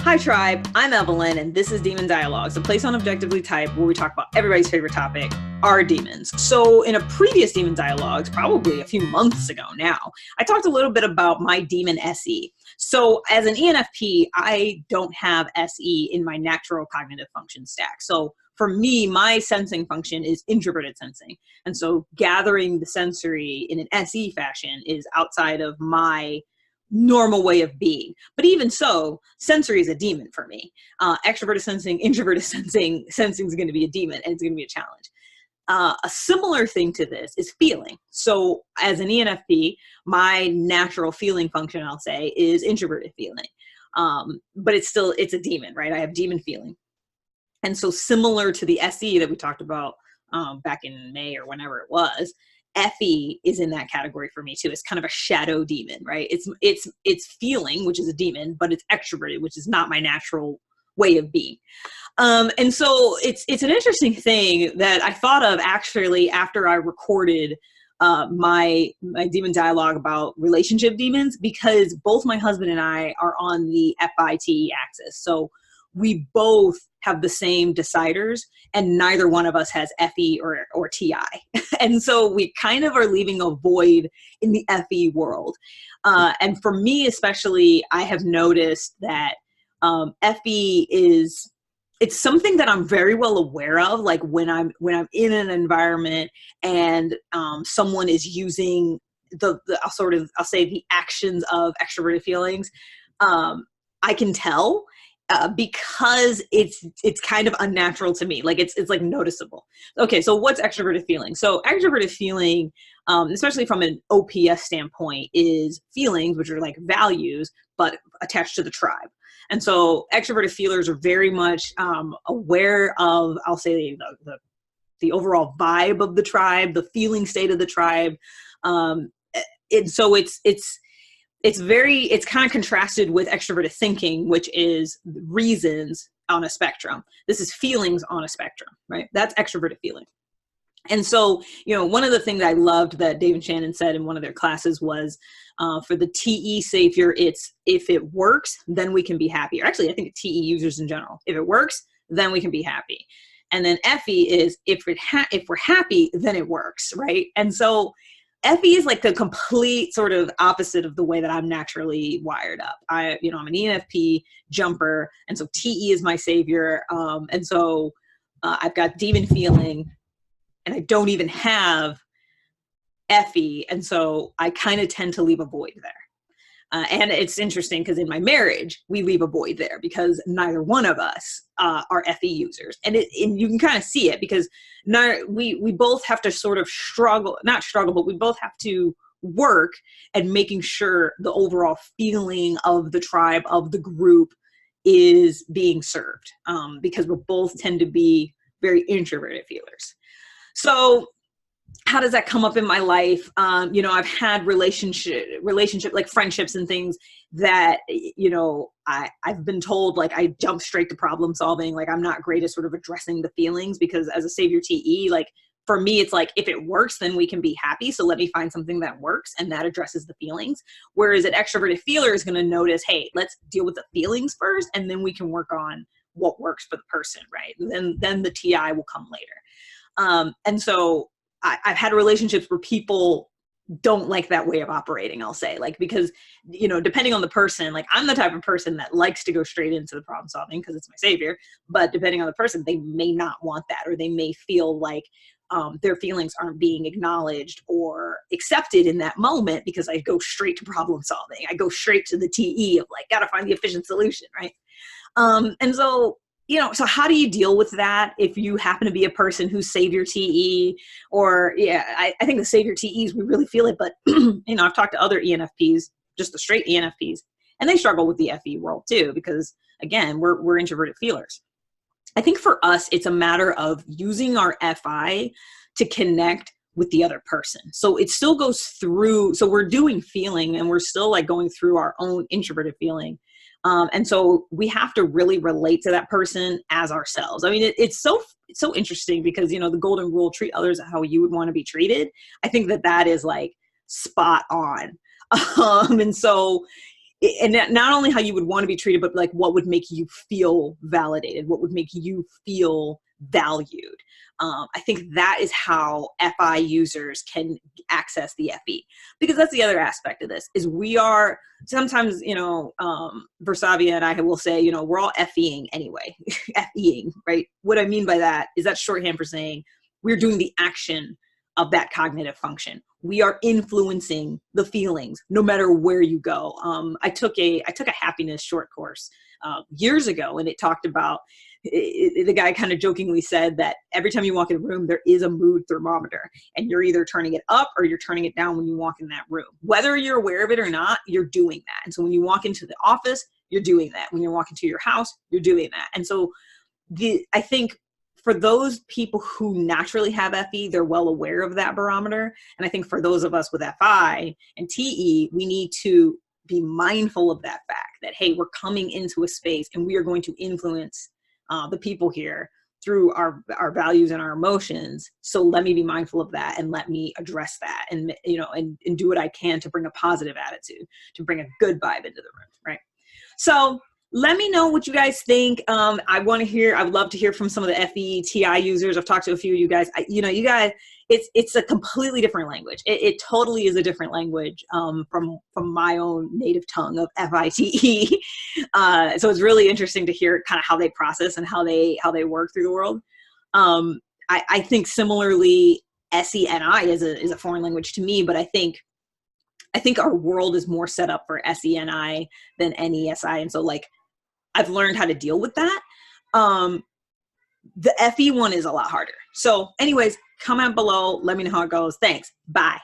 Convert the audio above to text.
Hi Tribe, I'm Evelyn and this is Demon Dialogues, a place on Objectively Type where we talk about everybody's favorite topic, our demons. So in a previous Demon Dialogues, probably a few months ago now, I talked a little bit about my demon SE. So as an ENFP, I don't have SE in my natural cognitive function stack. So for me, my sensing function is introverted sensing. And so gathering the sensory in an SE fashion is outside of my normal way of being. But even so, sensory is a demon for me. Extroverted sensing, introverted sensing is going to be a demon, and it's going to be a challenge. A similar thing to this is feeling. So as an ENFP, my natural feeling function, I'll say, is introverted feeling. But it's a demon, right? I have demon feeling. And so similar to the SE that we talked about back in May or whenever it was, FE is in that category for me too. It's kind of a shadow demon, right? It's feeling, which is a demon, but it's extroverted, which is not my natural way of being. And so it's an interesting thing that I thought of actually after I recorded my demon dialogue about relationship demons, because both my husband and I are on the FITE axis. So we both have the same deciders and neither one of us has FE or TI. And so we kind of are leaving a void in the FE world. And for me, especially, I have noticed that FE it's something that I'm very well aware of. Like when I'm in an environment and someone is using I'll say the actions of extroverted feelings, I can tell. Because it's kind of unnatural to me. Like it's like noticeable. Okay, so what's extroverted feeling? So extroverted feeling, especially from an OPS standpoint, is feelings, which are like values, but attached to the tribe. And so extroverted feelers are very much aware of, I'll say, the overall vibe of the tribe, the feeling state of the tribe. And so it's kind of contrasted with extroverted thinking, which is reasons on a spectrum. This is feelings on a spectrum, right? That's extroverted feeling. And so, one of the things I loved that Dave and Shannon said in one of their classes was for the TE savior, it's if it works, then we can be happy. Or actually, I think TE users in general, if it works, then we can be happy. And then FE is if we're happy, then it works, right? And so FE is like the complete sort of opposite of the way that I'm naturally wired up. I'm an ENFP jumper, and so TE is my savior. And so I've got demon feeling, and I don't even have FE, and so I kind of tend to leave a void there. And it's interesting because in my marriage, we leave a void there because neither one of us are FE users. And you can kind of see it because we both have to sort of not struggle, but we both have to work at making sure the overall feeling of the tribe, of the group, is being served because we both tend to be very introverted feelers. So how does that come up in my life? I've had relationship, like friendships and things that, I've been told, like, I jump straight to problem solving. Like, I'm not great at sort of addressing the feelings because as a savior TE, like, for me, it's like, if it works, then we can be happy. So let me find something that works and that addresses the feelings. Whereas an extroverted feeler is going to notice, hey, let's deal with the feelings first, and then we can work on what works for the person, right? And then the TI will come later. And so I've had relationships where people don't like that way of operating, I'll say, like, because, depending on the person, like, I'm the type of person that likes to go straight into the problem solving because it's my savior, but depending on the person, they may not want that, or they may feel like their feelings aren't being acknowledged or accepted in that moment because I go straight to problem solving. I go straight to the TE of like, gotta find the efficient solution, right? And so, so how do you deal with that if you happen to be a person who's savior TE or, I think the savior TEs, we really feel it, but, I've talked to other ENFPs, just the straight ENFPs, and they struggle with the FE world too, because again, we're introverted feelers. I think for us, it's a matter of using our FI to connect with the other person. So it still goes through, so we're doing feeling and we're still like going through our own introverted feeling. And so we have to really relate to that person as ourselves. I mean, it's so interesting because, the golden rule, treat others how you would want to be treated. I think that is like spot on. And so and not only how you would want to be treated, but like what would make you feel validated, what would make you feel valued. I think that is how FI users can access the FE, because that's the other aspect of this is we are sometimes, Versavia and I will say, we're all FEing anyway, FEing, right? What I mean by that is that's shorthand for saying we're doing the action of that cognitive function. We are influencing the feelings no matter where you go. I took a happiness short course years ago, and it talked about the guy kind of jokingly said that every time you walk in a room, there is a mood thermometer, and you're either turning it up or you're turning it down when you walk in that room. Whether you're aware of it or not, you're doing that. And so when you walk into the office, you're doing that. When you're walking to your house, you're doing that. And so I think for those people who naturally have FE, they're well aware of that barometer. And I think for those of us with FI and TE, we need to be mindful of that fact that, hey, we're coming into a space and we are going to influence the people here through our values and our emotions. So let me be mindful of that and let me address that and, and do what I can to bring a positive attitude, to bring a good vibe into the room, right? So let me know what you guys think. I would love to hear from some of the FETI users. I've talked to a few of you guys. You guys, it's a completely different language. It totally is a different language from my own native tongue of FITE. So it's really interesting to hear kind of how they process and how they work through the world. I think similarly, SENI is a foreign language to me, but I think our world is more set up for SENI than NESI. And so like, I've learned how to deal with that. The FE one is a lot harder. So anyways, comment below. Let me know how it goes. Thanks. Bye.